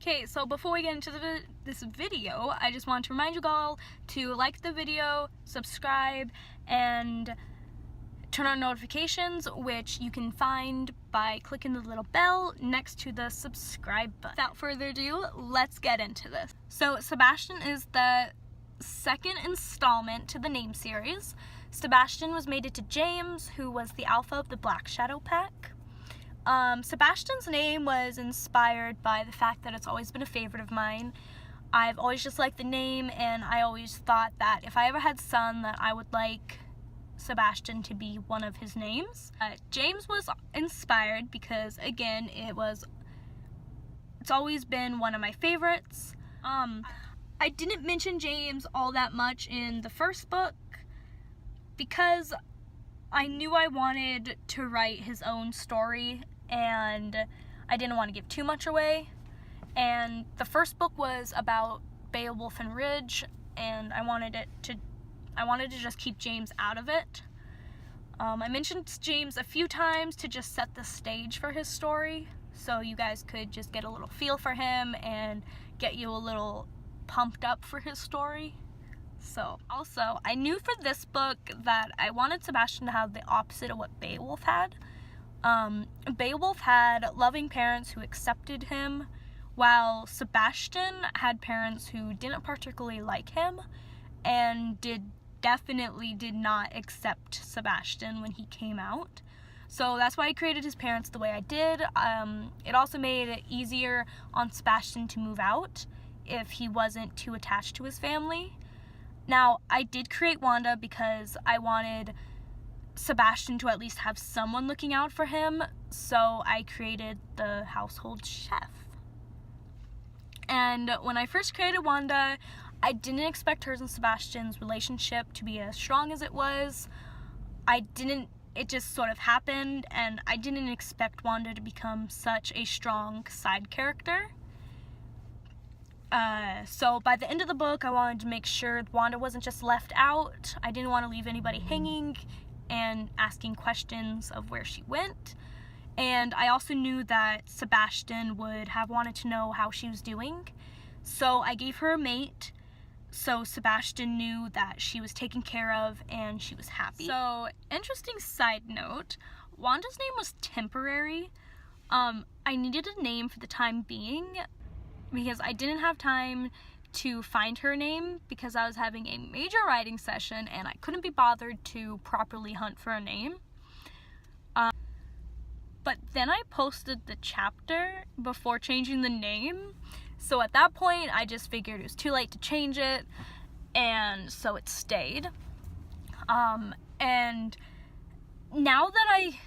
Okay, so before we get into this video, I just want to remind you all to like the video, subscribe, and turn on notifications, which you can find by clicking the little bell next to the subscribe button. Without further ado, let's get into this. So Sebastian is the second installment to the name series. Sebastian was mated to James, who was the alpha of the Black Shadow Pack. Sebastian's name was inspired by the fact that it's always been a favorite of mine. I've always just liked the name, and I always thought that if I ever had a son, that I would like Sebastian to be one of his names. James was inspired because, again, it's always been one of my favorites. I didn't mention James all that much in the first book because I knew I wanted to write his own story and I didn't want to give too much away. And the first book was about Beowulf and Ridge, and I wanted to just keep James out of it. I mentioned James a few times to just set the stage for his story, so you guys could just get a little feel for him and get you a little pumped up for his story. So, also, I knew for this book that I wanted Sebastian to have the opposite of what Beowulf had. Beowulf had loving parents who accepted him, while Sebastian had parents who didn't particularly like him and definitely did not accept Sebastian when he came out. So that's why I created his parents the way I did. It also made it easier on Sebastian to move out if he wasn't too attached to his family. Now, I did create Wanda because I wanted Sebastian to at least have someone looking out for him, so I created the household chef. And when I first created Wanda, I didn't expect hers and Sebastian's relationship to be as strong as it was. It just sort of happened, and I didn't expect Wanda to become such a strong side character. So by the end of the book, I wanted to make sure Wanda wasn't just left out. I didn't want to leave anybody hanging and asking questions of where she went. And I also knew that Sebastian would have wanted to know how she was doing. So I gave her a mate, so Sebastian knew that she was taken care of and she was happy. So, interesting side note, Wanda's name was temporary. I needed a name for the time being because I didn't have time to find her name because I was having a major writing session and I couldn't be bothered to properly hunt for a name. But then I posted the chapter before changing the name, so at that point I just figured it was too late to change it, and so it stayed. And now that I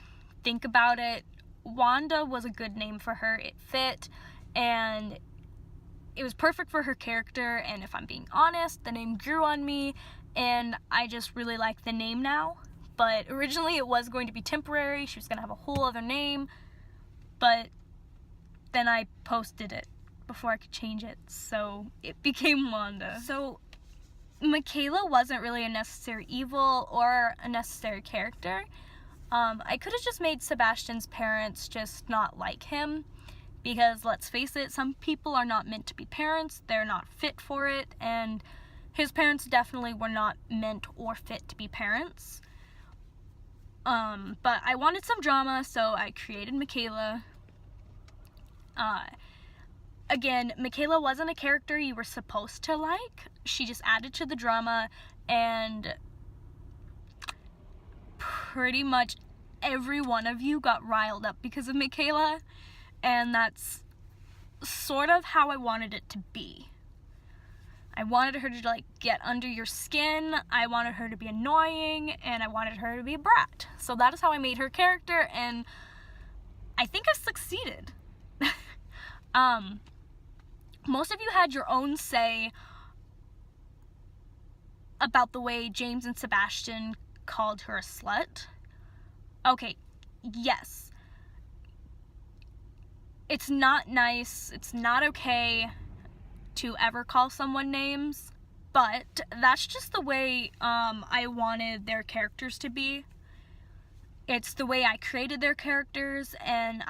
think about it, Wanda was a good name for her. It fit, and it was perfect for her character, and if I'm being honest, the name grew on me, and I just really like the name now. But originally it was going to be temporary, she was going to have a whole other name, but then I posted it before I could change it, so it became Wanda. So Michaela wasn't really a necessary evil or a necessary character. I could have just made Sebastian's parents just not like him, because let's face it, some people are not meant to be parents, they're not fit for it, and his parents definitely were not meant or fit to be parents. But I wanted some drama, so I created Michaela. Again, Michaela wasn't a character you were supposed to like. She just added to the drama, and pretty much every one of you got riled up because of Michaela, and that's sort of how I wanted it to be. I wanted her to, get under your skin, I wanted her to be annoying, and I wanted her to be a brat. So that is how I made her character, and I think I succeeded. Most of you had your own say about the way James and Sebastian called her a slut. Okay, yes. It's not nice, it's not okay to ever call someone names, but that's just the way I wanted their characters to be. It's the way I created their characters, and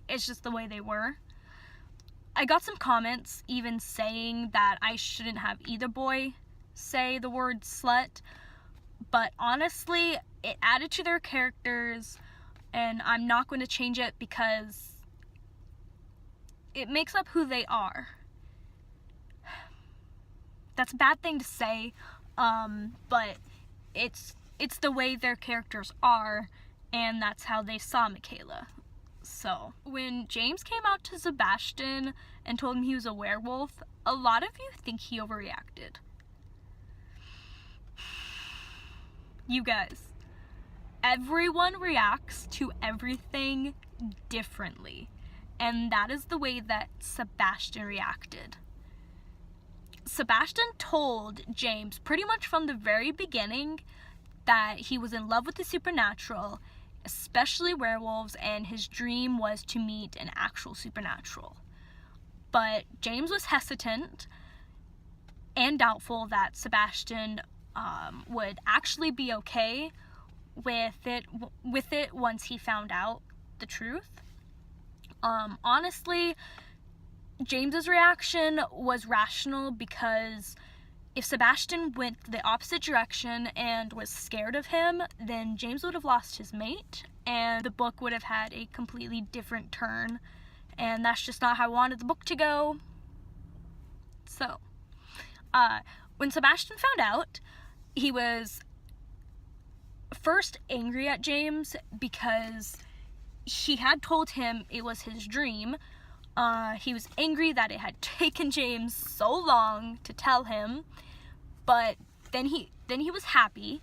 it's just the way they were. I got some comments even saying that I shouldn't have either boy say the word slut, but honestly, it added to their characters, and I'm not going to change it because it makes up who they are. That's a bad thing to say, but it's the way their characters are, and that's how they saw Michaela. So, when James came out to Sebastian and told him he was a werewolf, a lot of you think he overreacted. You guys, everyone reacts to everything differently, and that is the way that Sebastian reacted. Sebastian told James pretty much from the very beginning that he was in love with the supernatural, especially werewolves, and his dream was to meet an actual supernatural. But James was hesitant and doubtful that Sebastian would actually be okay with it once he found out the truth. Honestly, James's reaction was rational because if Sebastian went the opposite direction and was scared of him, then James would have lost his mate, and the book would have had a completely different turn, and that's just not how I wanted the book to go. So, when Sebastian found out, he was first angry at James because he had told him it was his dream. He was angry that it had taken James so long to tell him, but then he was happy.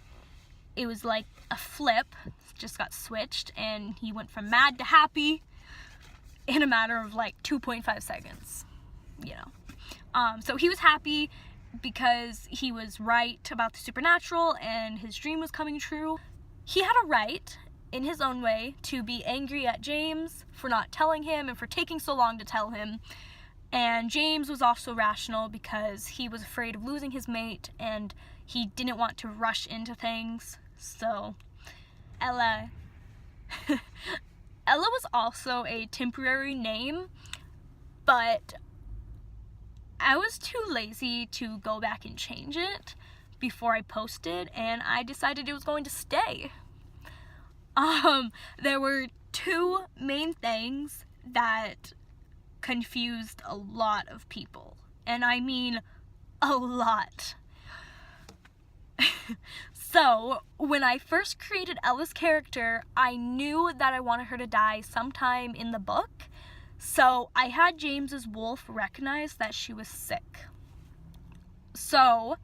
It was like a flip, just got switched, and he went from mad to happy in a matter of like 2.5 seconds, you know. So he was happy because he was right about the supernatural and his dream was coming true. He had a right, in his own way, to be angry at James for not telling him and for taking so long to tell him. And James was also rational because he was afraid of losing his mate and he didn't want to rush into things. So, Ella was also a temporary name, but I was too lazy to go back and change it before I posted, and I decided it was going to stay. There were two main things that confused a lot of people, and I mean a lot. So, when I first created Ella's character, I knew that I wanted her to die sometime in the book, so I had James's wolf recognize that she was sick. So,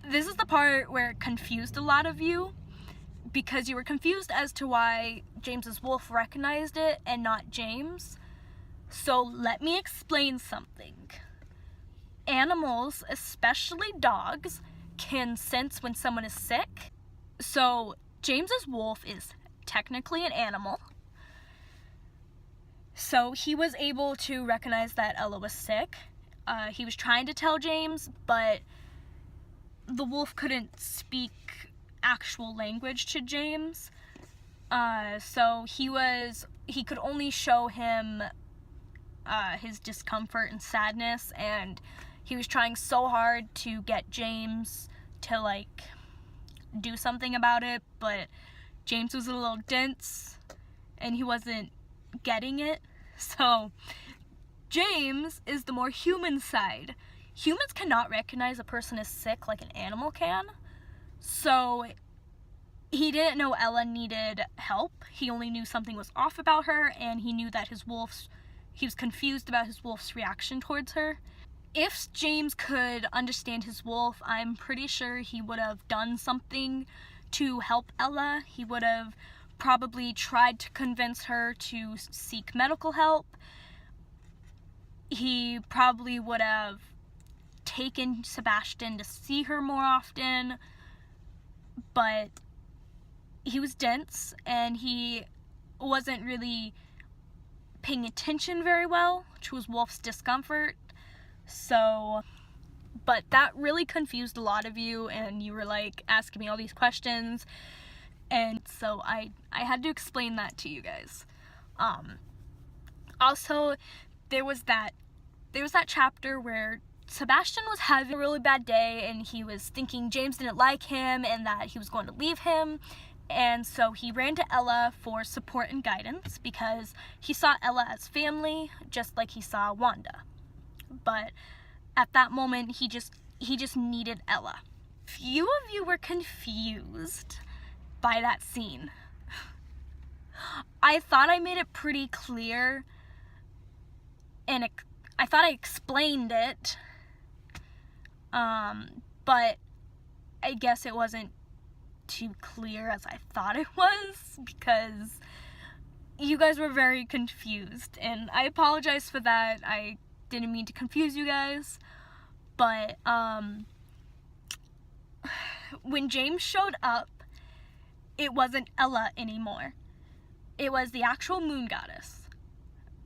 this is the part where it confused a lot of you, because you were confused as to why James's wolf recognized it and not James. So let me explain something. Animals, especially dogs, can sense when someone is sick. So James's wolf is technically an animal. So he was able to recognize that Ella was sick. He was trying to tell James, but the wolf couldn't speak actual language to James, so he could only show him his discomfort and sadness, and he was trying so hard to get James to like do something about it, but James was a little dense and he wasn't getting it. So James is the more human side. Humans cannot recognize a person is sick like an animal can. So he didn't know Ella needed help. He only knew something was off about her, and he knew that he was confused about his wolf's reaction towards her. If James could understand his wolf, I'm pretty sure he would have done something to help Ella. He would have probably tried to convince her to seek medical help. He probably would have taken Sebastian to see her more often. But he was dense and he wasn't really paying attention very well to his wolf's discomfort. So, but that really confused a lot of you, and you were like asking me all these questions, and so I had to explain that to you guys. Also, there was that chapter where Sebastian was having a really bad day and he was thinking James didn't like him and that he was going to leave him. And so he ran to Ella for support and guidance because he saw Ella as family, just like he saw Wanda. But at that moment, he just needed Ella. Few of you were confused by that scene. I thought I made it pretty clear, and I thought I explained it, but I guess it wasn't too clear as I thought it was, because you guys were very confused, and I apologize for that. I didn't mean to confuse you guys, but when James showed up, it wasn't Ella anymore. It was the actual moon goddess.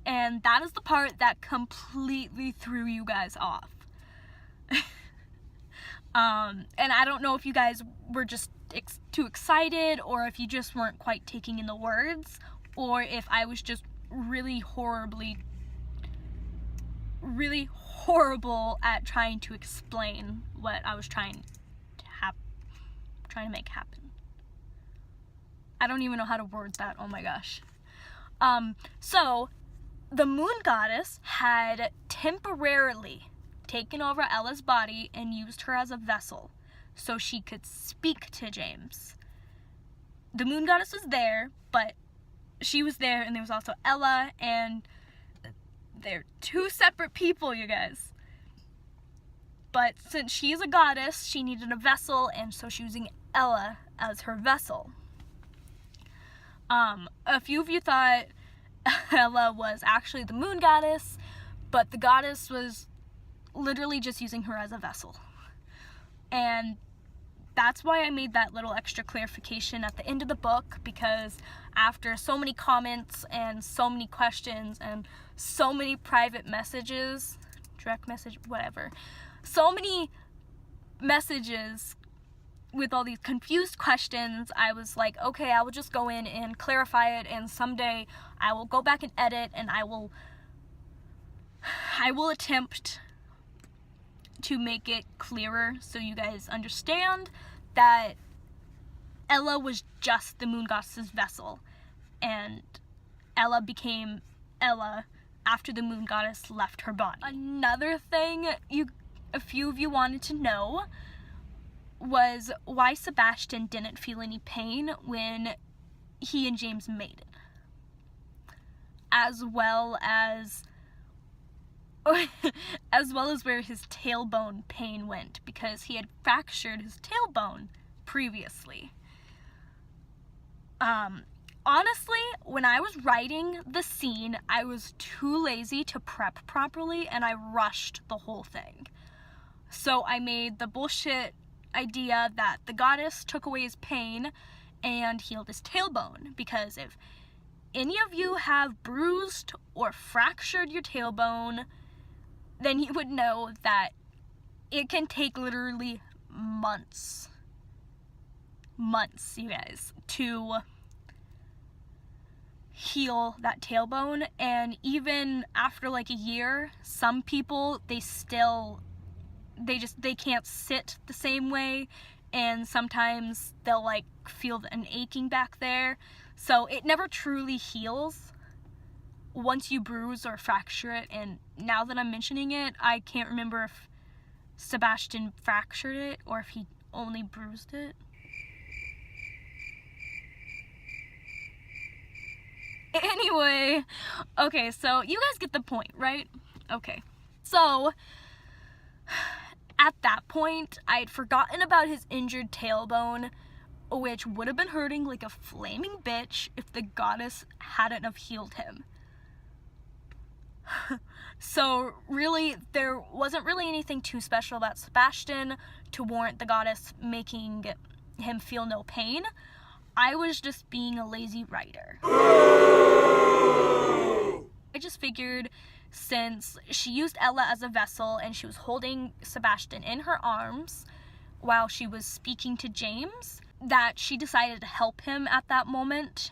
And that is the part that completely threw you guys off. And I don't know if you guys were just too excited, or if you just weren't quite taking in the words, or if I was just really horrible at trying to explain what I was trying to make happen. I don't even know how to word that. Oh my gosh. So the moon goddess had temporarily taken over Ella's body and used her as a vessel so she could speak to James. The moon goddess was there, but she was there, and there was also Ella, and they're two separate people, you guys. But since she is a goddess, she needed a vessel, and so she was using Ella as her vessel. A few of you thought Ella was actually the moon goddess, but the goddess was literally just using her as a vessel. And that's why I made that little extra clarification at the end of the book, because after so many comments and so many questions and so many private messages, direct message, whatever, so many messages with all these confused questions, I was like, okay, I will just go in and clarify it, and someday I will go back and edit, and I will attempt to make it clearer so you guys understand that Ella was just the moon goddess's vessel, and Ella became Ella after the moon goddess left her body. Another thing a few of you wanted to know was why Sebastian didn't feel any pain when he and James mated, as well as where his tailbone pain went, because he had fractured his tailbone previously. Honestly, when I was writing the scene, I was too lazy to prep properly, and I rushed the whole thing. So I made the bullshit idea that the goddess took away his pain and healed his tailbone, because if any of you have bruised or fractured your tailbone, then you would know that it can take literally months, you guys, to heal that tailbone. And even after like a year, some people, they can't sit the same way, and sometimes they'll like feel an aching back there. So it never truly heals once you bruise or fracture it. And now that I'm mentioning it, I can't remember if Sebastian fractured it or if he only bruised it. Anyway, okay, so you guys get the point, right? Okay, so at that point, I had forgotten about his injured tailbone, which would have been hurting like a flaming bitch if the goddess hadn't have healed him. So really, there wasn't really anything too special about Sebastian to warrant the goddess making him feel no pain. I was just being a lazy writer. I just figured, since she used Ella as a vessel and she was holding Sebastian in her arms while she was speaking to James, that she decided to help him at that moment.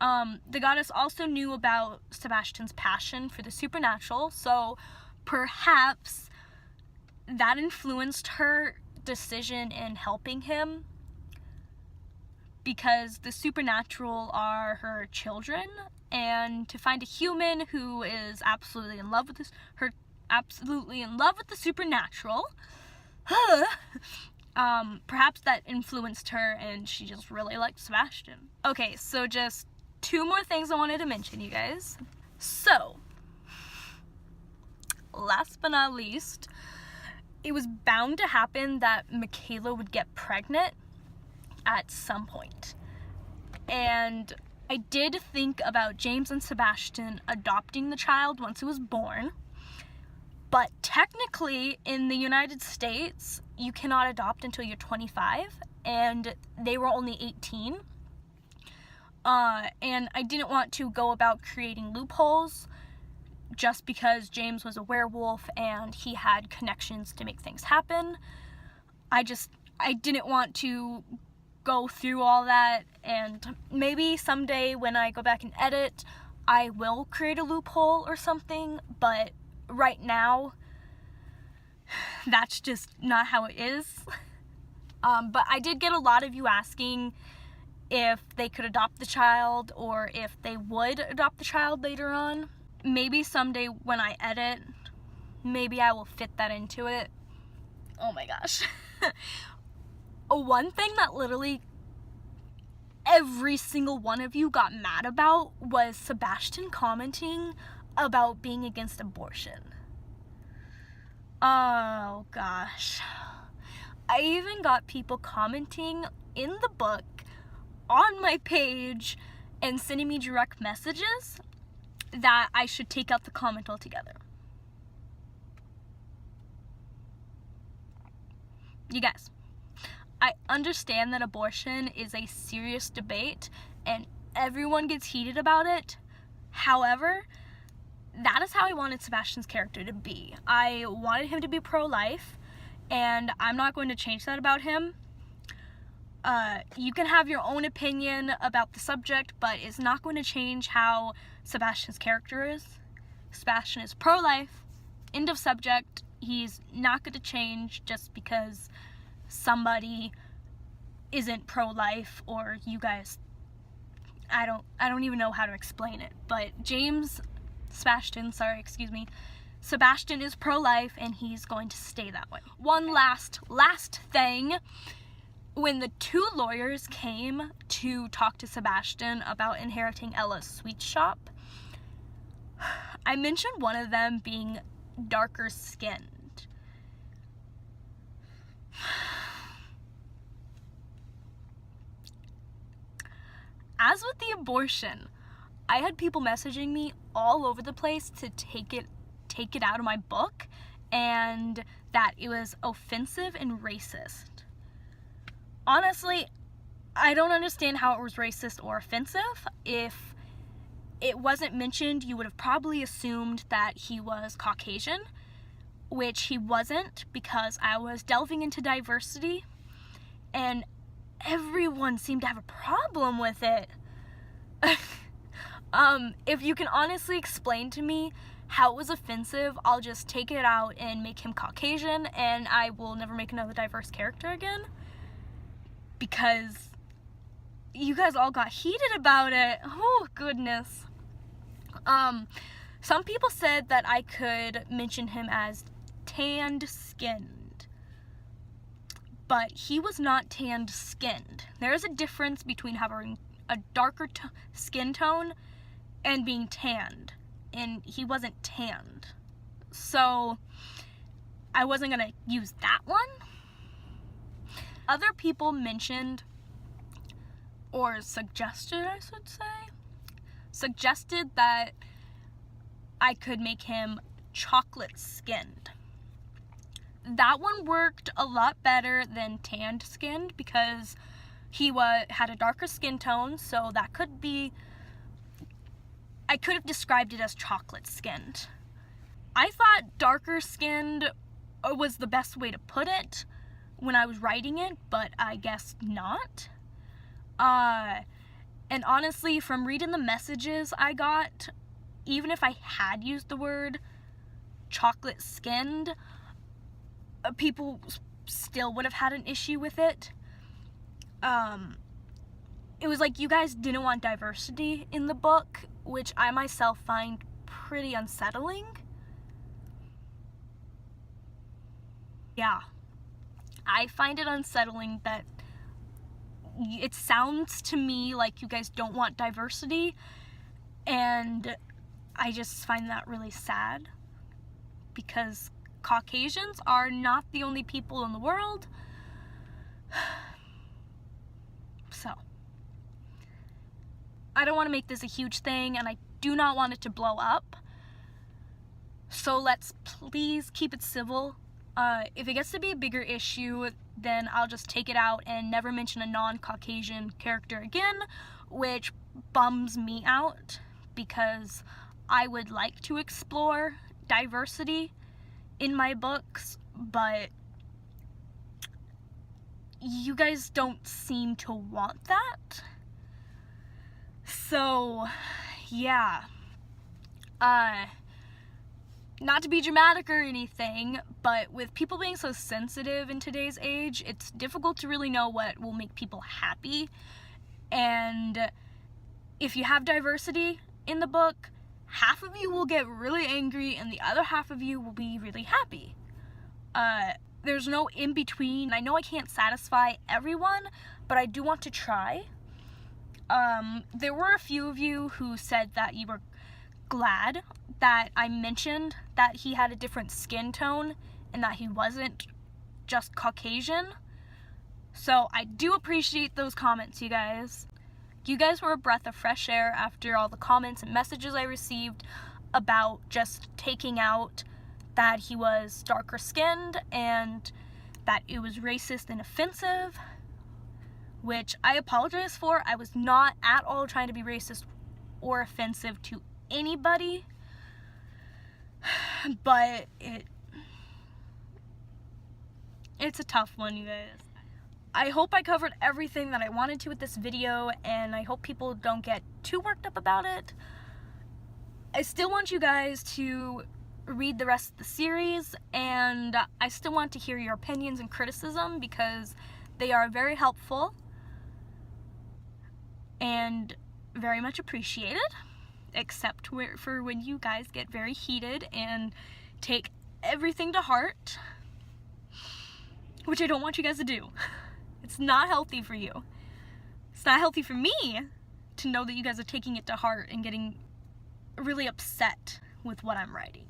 The goddess also knew about Sebastian's passion for the supernatural, so perhaps that influenced her decision in helping him, because the supernatural are her children, and to find a human who is absolutely in love with the supernatural, perhaps that influenced her and she just really liked Sebastian. Okay, so just 2 more things I wanted to mention, you guys. So, last but not least, it was bound to happen that Michaela would get pregnant at some point. And I did think about James and Sebastian adopting the child once it was born, but technically in the United States, you cannot adopt until you're 25, and they were only 18. And I didn't want to go about creating loopholes just because James was a werewolf and he had connections to make things happen. I didn't want to go through all that, and maybe someday when I go back and edit, I will create a loophole or something, but right now, that's just not how it is. But I did get a lot of you asking if they could adopt the child or if they would adopt the child later on. Maybe someday when I edit, maybe I will fit that into it. Oh my gosh. One thing that literally every single one of you got mad about was Sebastian commenting about being against abortion. Oh gosh. I even got people commenting in the book on my page and sending me direct messages that I should take out the comment altogether. You guys, I understand that abortion is a serious debate and everyone gets heated about it. However, that is how I wanted Sebastian's character to be. I wanted him to be pro-life, and I'm not going to change that about him. You can have your own opinion about the subject, but it's not going to change how Sebastian's character is. Sebastian is pro-life. End of subject. He's not going to change just because somebody isn't pro-life, or you guys, I don't even know how to explain it, but Sebastian is pro-life and he's going to stay that way. One last thing. When the 2 lawyers came to talk to Sebastian about inheriting Ella's sweet shop, I mentioned one of them being darker skinned. As with the abortion, I had people messaging me all over the place to take it out of my book, and that it was offensive and racist. Honestly, I don't understand how it was racist or offensive. If it wasn't mentioned, you would have probably assumed that he was Caucasian, which he wasn't, because I was delving into diversity, and everyone seemed to have a problem with it. If you can honestly explain to me how it was offensive, I'll just take it out and make him Caucasian, and I will never make another diverse character again. Because you guys all got heated about it. Oh, goodness. Some people said that I could mention him as tanned-skinned. But he was not tanned-skinned. There is a difference between having a darker skin tone and being tanned. And he wasn't tanned. So, I wasn't going to use that one. Other people mentioned, or suggested, I should say, suggested that I could make him chocolate-skinned. That one worked a lot better than tanned-skinned because he had a darker skin tone, so that could be, I could have described it as chocolate-skinned. I thought darker-skinned was the best way to put it when I was writing it, but I guess not. And honestly, from reading the messages I got, even if I had used the word chocolate skinned, people still would have had an issue with it. It was like you guys didn't want diversity in the book, which I myself find pretty unsettling. Yeah, I find it unsettling that it sounds to me like you guys don't want diversity, and I just find that really sad, because Caucasians are not the only people in the world. So, I don't want to make this a huge thing, and I do not want it to blow up. So let's please keep it civil. If it gets to be a bigger issue, then I'll just take it out and never mention a non-Caucasian character again, which bums me out, because I would like to explore diversity in my books, but you guys don't seem to want that. So, yeah. Not to be dramatic or anything, but with people being so sensitive in today's age, it's difficult to really know what will make people happy. And if you have diversity in the book, half of you will get really angry and the other half of you will be really happy. There's no in between. I know I can't satisfy everyone, but I do want to try. There were a few of you who said that you were glad that I mentioned that he had a different skin tone and that he wasn't just Caucasian. So I do appreciate those comments, you guys. You guys were a breath of fresh air after all the comments and messages I received about just taking out that he was darker skinned and that it was racist and offensive, which I apologize for. I was not at all trying to be racist or offensive to anybody, but it's a tough one, you guys. I hope I covered everything that I wanted to with this video, and I hope people don't get too worked up about it. I still want you guys to read the rest of the series, and I still want to hear your opinions and criticism, because they are very helpful and very much appreciated, except for when you guys get very heated and take everything to heart, which I don't want you guys to do. It's not healthy for you. It's not healthy for me to know that you guys are taking it to heart and getting really upset with what I'm writing.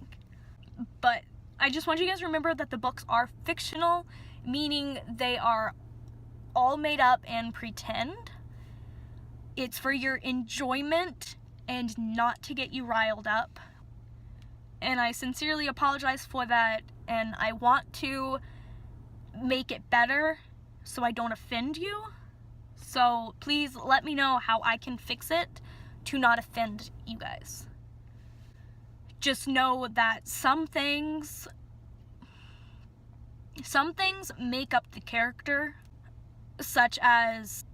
But I just want you guys to remember that the books are fictional, meaning they are all made up and pretend. It's for your enjoyment and not to get you riled up. And I sincerely apologize for that, and I want to make it better so I don't offend you. So please let me know how I can fix it to not offend you guys. Just know that some things make up the character, such as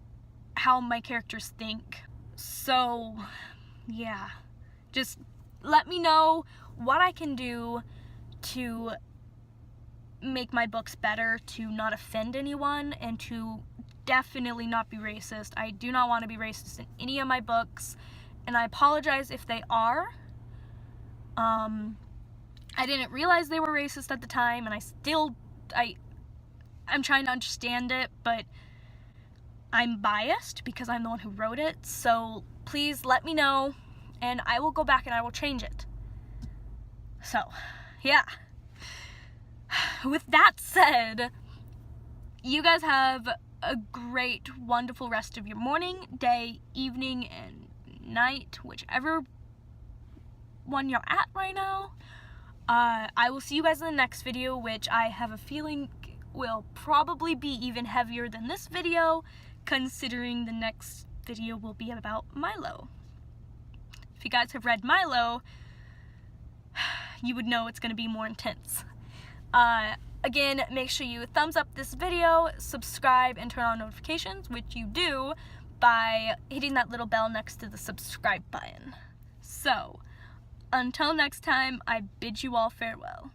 how my characters think. So yeah, just let me know what I can do to make my books better, to not offend anyone, and to definitely not be racist. I do not want to be racist in any of my books, and I apologize if they are. I didn't realize they were racist at the time, and I'm trying to understand it, but I'm biased because I'm the one who wrote it. So please let me know, and I will go back and I will change it. So yeah, with that said, you guys have a great, wonderful rest of your morning, day, evening, and night, whichever one you're at right now. I will see you guys in the next video, which I have a feeling will probably be even heavier than this video, considering the next video will be about Milo. If you guys have read Milo, you would know it's going to be more intense. Again, make sure you thumbs up this video, subscribe, and turn on notifications, which you do by hitting that little bell next to the subscribe button. So, until next time, I bid you all farewell.